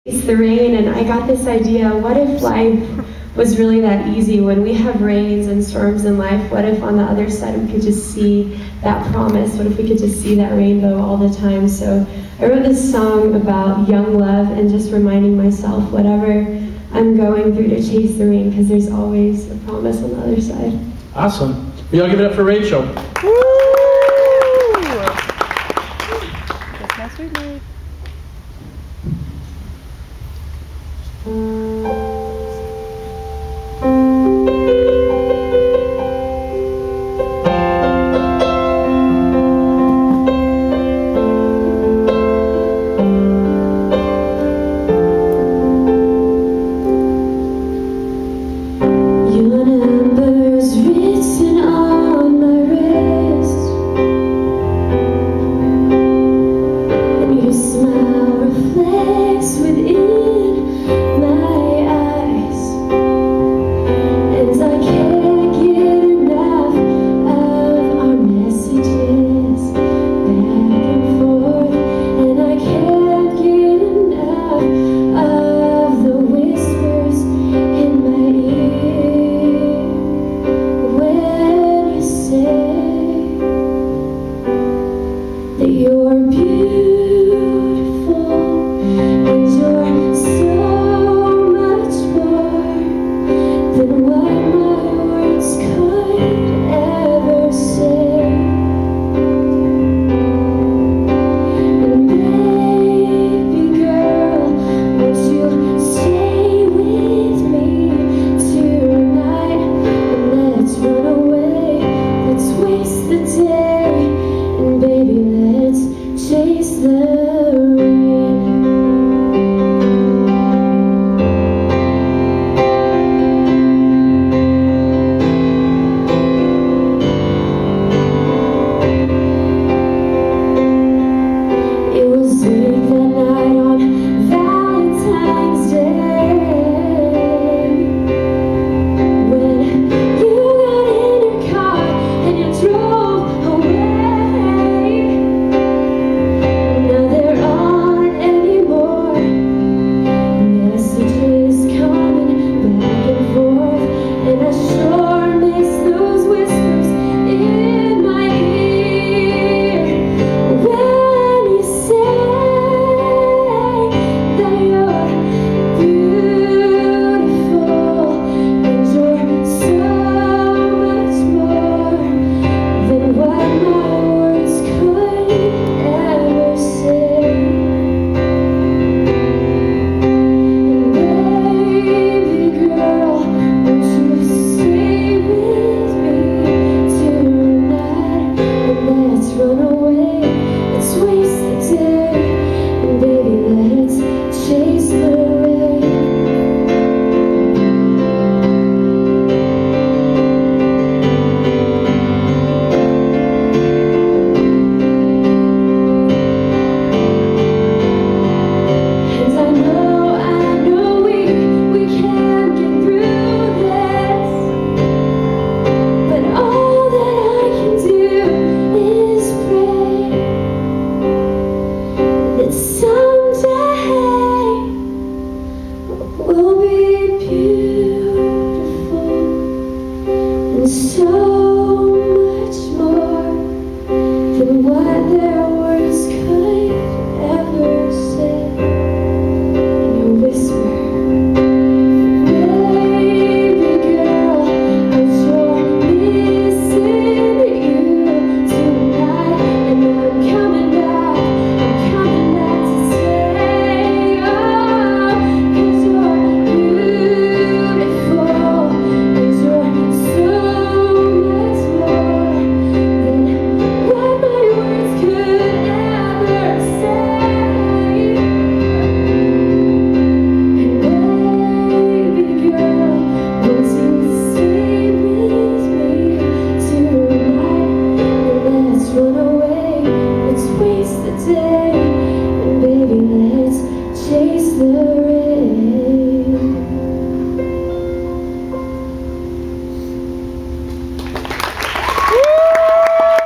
It's the rain, and I got this idea, what if life was really that easy? When we have rains and storms in life, what if on the other side we could just see that promise? What if we could just see that rainbow all the time? So I wrote this song about young love and just reminding myself whatever I'm going through to chase the rain, because there's always a promise on the other side. Awesome. We all give it up for Rachel. Woo!